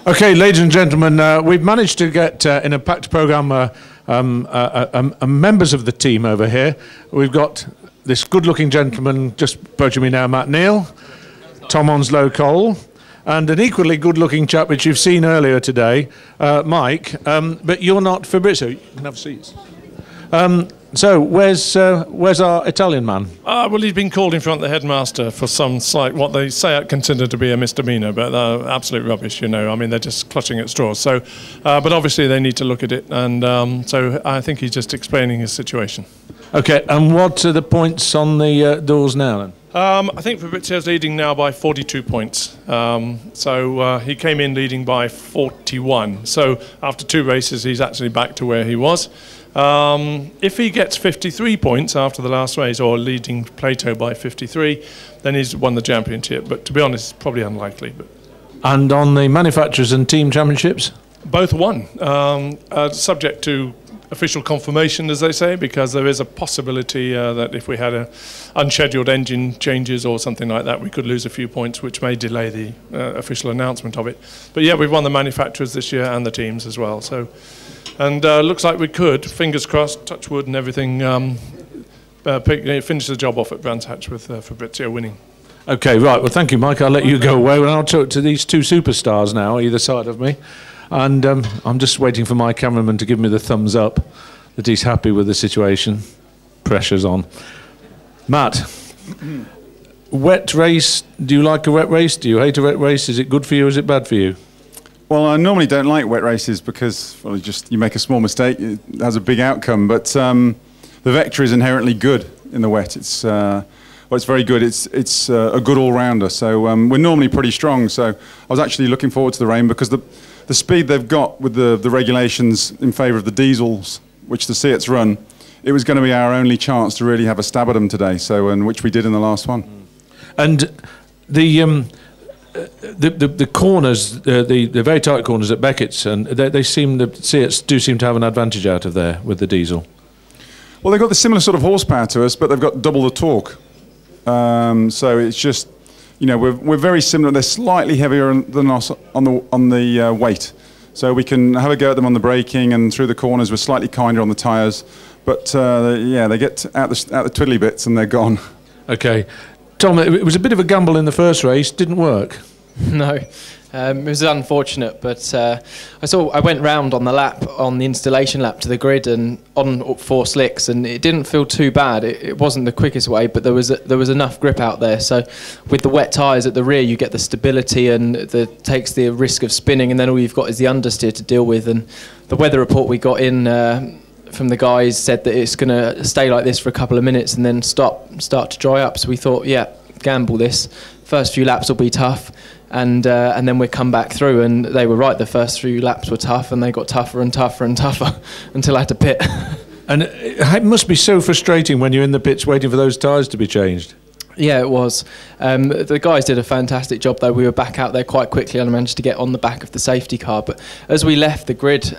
Okay, ladies and gentlemen, we've managed to get in a packed programme members of the team over here. We've got this good-looking gentleman just approaching me now, Matt Neal, Tom Onslow-Cole, and an equally good-looking chap which you've seen earlier today, Mike. But you're not Fabrizio. You can have seats. So where's our Italian man? Well, he's been called in front of the headmaster for some slight, what they say I consider to be a misdemeanour, but they're absolute rubbish, you know. I mean, they're just clutching at straws. So, but obviously they need to look at it, and so I think he's just explaining his situation. Okay, and what are the points on the doors now then? I think Fabrizio's leading now by 42 points. So he came in leading by 41. So after 2 races, he's actually back to where he was. If he gets 53 points after the last race, or leading Plato by 53, then he's won the championship. But to be honest, it's probably unlikely. But. And on the manufacturers and team championships? Both won, subject to official confirmation, as they say, because there is a possibility that if we had unscheduled engine changes or something like that, we could lose a few points, which may delay the official announcement of it. But yeah, we've won the manufacturers this year and the teams as well. So, and looks like we could, fingers crossed, touch wood and everything, finish the job off at Brands Hatch with Fabrizio winning. Okay, right. Well, thank you, Mike. I'll let you go away. Well, I'll talk to these 2 superstars now, either side of me. And I'm just waiting for my cameraman to give me the thumbs up that he's happy with the situation. Pressure's on. Matt, wet race. Do you like a wet race? Do you hate a wet race? Is it good for you or is it bad for you? Well, I normally don't like wet races because, well, you make a small mistake, it has a big outcome. But the Vectra is inherently good in the wet. It's very good. It's a good all-rounder. So we're normally pretty strong. So I was actually looking forward to the rain because the speed they've got with the regulations in favour of the diesels, which the Seats run, it was going to be our only chance to really have a stab at them today. So, and which we did in the last one. And the corners, the very tight corners at Beckett's, and the Seats do seem to have an advantage out of there with the diesel. Well, they've got the similar sort of horsepower to us, but they've got double the torque. So it's just, you know, we're very similar. They're slightly heavier than us on the weight, so we can have a go at them on the braking, and through the corners we're slightly kinder on the tyres. But yeah, they get out the twiddly bits and they're gone. Okay, Tom, it was a bit of a gamble in the first race. Didn't work. No. It was unfortunate, but I went round on the installation lap to the grid and on 4 slicks, and it didn't feel too bad. It wasn't the quickest way, but there was enough grip out there. So with the wet tyres at the rear, you get the stability and takes the risk of spinning, and then all you've got is the understeer to deal with. And the weather report we got in from the guys said that it's going to stay like this for a couple of minutes and then start to dry up. So we thought, yeah, gamble this. First few laps will be tough. And then we come back through, and they were right. The first few laps were tough, and they got tougher and tougher and tougher until I had to pit. And it must be so frustrating when you're in the pits waiting for those tyres to be changed. Yeah, it was. The guys did a fantastic job, though. We were back out there quite quickly, and I managed to get on the back of the safety car. But as we left the grid,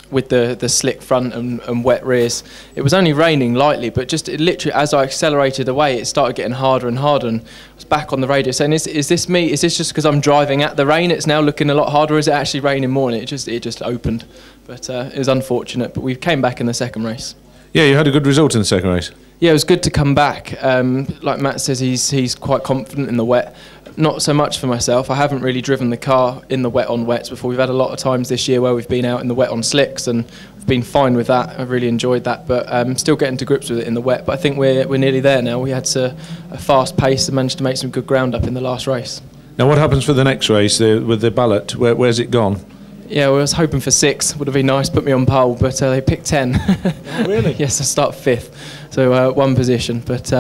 with the slick front and wet rears, it was only raining lightly, but just literally as I accelerated away, it started getting harder and harder, and I was back on the radio saying, is this me? Is this just because I'm driving at the rain? It's now looking a lot harder, or is it actually raining more? And it just opened. But it was unfortunate, but we came back in the second race. Yeah, you had a good result in the second race. Yeah, it was good to come back. Like Matt says, he's quite confident in the wet. Not so much for myself. I haven't really driven the car in the wet on wets before. We've had a lot of times this year where we've been out in the wet on slicks, and we've been fine with that. I've really enjoyed that, but still getting to grips with it in the wet. But I think we're nearly there now. We had a fast pace and managed to make some good ground up in the last race. Now, what happens for the next race with the ballot? Where's it gone? Yeah, well, I was hoping for 6. Would have been nice, put me on pole, but they picked 10. Oh, really? Yes, I start 5th, so 1 position. But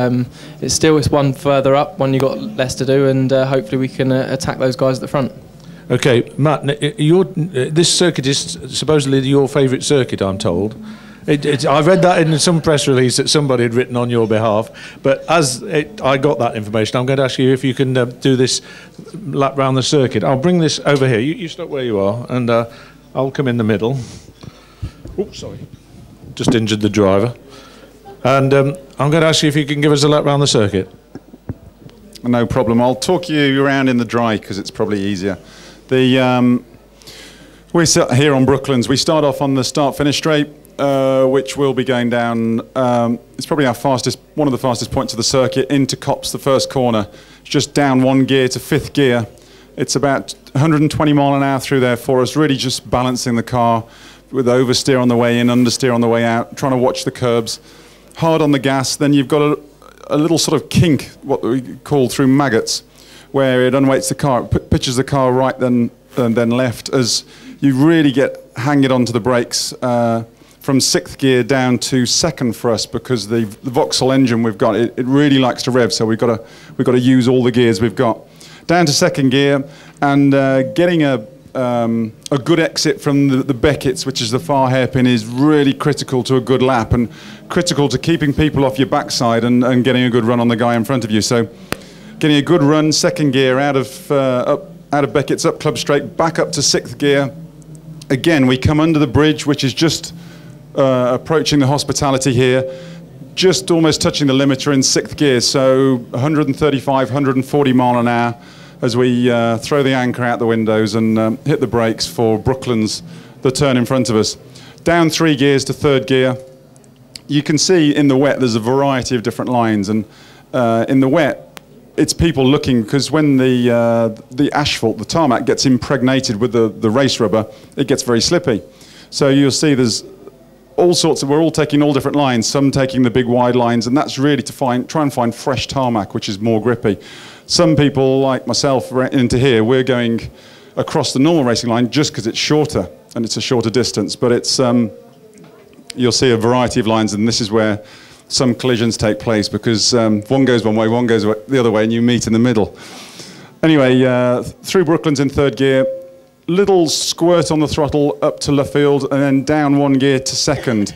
it's one further up, one you got less to do, and hopefully we can attack those guys at the front. Okay, Matt, this circuit is supposedly your favourite circuit, I'm told. I read that in some press release that somebody had written on your behalf, but I got that information, I'm going to ask you if you can do this lap round the circuit. I'll bring this over here. You stop where you are, and I'll come in the middle. Oops, sorry. Just injured the driver. And I'm going to ask you if you can give us a lap round the circuit. No problem. I'll talk you around in the dry because it's probably easier. The We sit here on Brooklands. We start off on the start-finish straight, which will be going down. It's probably one of the fastest points of the circuit into Copse, the first corner. It's just down 1 gear to 5th gear. It's about 120 mile an hour through there for us, really just balancing the car with oversteer on the way in, understeer on the way out, trying to watch the curbs. Hard on the gas, then you've got a little sort of kink, what we call through maggots, where it unweights the car, it pitches the car right and then left as you really get hanging onto the brakes from 6th gear down to 2nd for us, because the Vauxhall engine we've got, it really likes to rev, so we've got to use all the gears we've got. Down to 2nd gear and getting a good exit from the Beckett's, which is the far hairpin, is really critical to a good lap and critical to keeping people off your backside and getting a good run on the guy in front of you. So getting a good run, 2nd gear out of Beckett's, up Club Straight, back up to 6th gear. Again, we come under the bridge, which is just approaching the hospitality here, just almost touching the limiter in 6th gear, so 135, 140 mile an hour as we throw the anchor out the windows and hit the brakes for Brooklands, the turn in front of us. Down 3 gears to 3rd gear. You can see in the wet there's a variety of different lines, and in the wet it's people looking, because when the asphalt, the tarmac, gets impregnated with the race rubber, it gets very slippy. So you'll see there's all sorts of, we're all taking all different lines, some taking the big wide lines, and that's really to try and find fresh tarmac, which is more grippy. Some people, like myself, into here, we're going across the normal racing line just because it's shorter, and it's a shorter distance, but it's, you'll see a variety of lines, and this is where some collisions take place, because one goes one way, one goes the other way, and you meet in the middle. Anyway, through Brooklands in 3rd gear, little squirt on the throttle up to Luffield, and then down 1 gear to 2nd.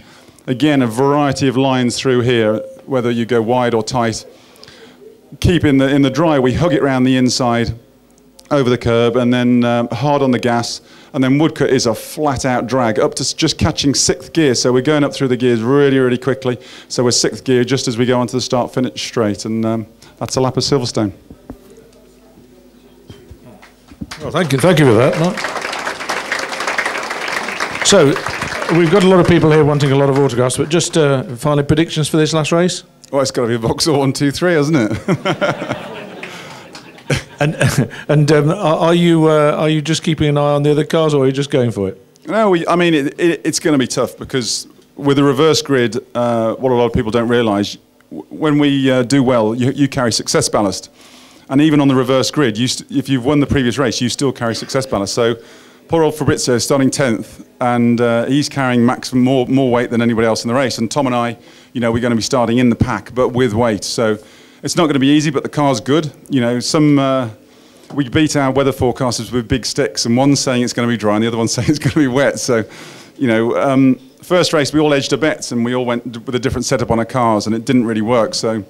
Again, a variety of lines through here, whether you go wide or tight. Keep in the dry, we hug it round the inside, over the curb, and then hard on the gas, and then Woodcut is a flat-out drag, up to just catching 6th gear, so we're going up through the gears really, really quickly. So we're 6th gear just as we go onto the start-finish straight, and that's a lap of Silverstone. Well, thank you for that, Mark. So, we've got a lot of people here wanting a lot of autographs, but just finally, predictions for this last race? Well, it's got to be a Vauxhall 1, 2, 3, hasn't it? And are you just keeping an eye on the other cars, or are you just going for it? No, I mean, it's going to be tough, because with the reverse grid, what a lot of people don't realise, when we do well, you carry success ballast. And even on the reverse grid, if you've won the previous race, you still carry success ballast. So poor old Fabrizio is starting 10th, and he's carrying maximum more weight than anybody else in the race. And Tom and I, we're going to be starting in the pack, but with weight. So it's not going to be easy, but the car's good. We beat our weather forecasters with big sticks, and one's saying it's going to be dry, and the other one's saying it's going to be wet. So, first race we all edged our bets, and we all went with a different setup on our cars, and it didn't really work. So.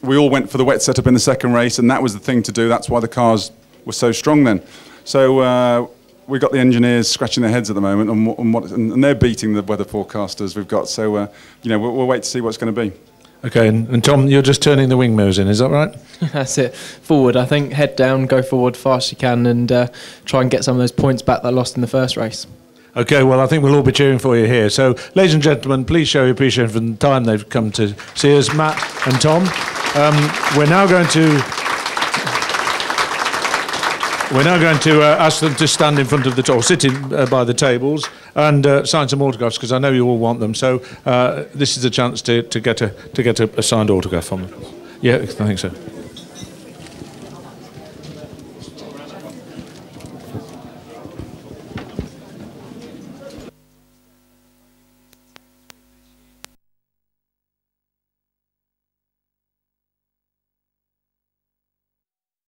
We all went for the wet setup in the second race, and that was the thing to do. That's why the cars were so strong then. So we've got the engineers scratching their heads at the moment and they're beating the weather forecasters we've got. So, we'll wait to see what's going to be. Okay, and Tom, you're just turning the wing mirrors in, is that right? That's it. Forward, I think. Head down, go forward fast as you can, and try and get some of those points back that I lost in the first race. Okay, well, I think we'll all be cheering for you here. So, ladies and gentlemen, please show your appreciation for the time they've come to see us, Matt and Tom. We're now going to ask them to stand in front of or sit by the tables and sign some autographs, because I know you all want them. So this is a chance to get a signed autograph from them. Yeah, I think so.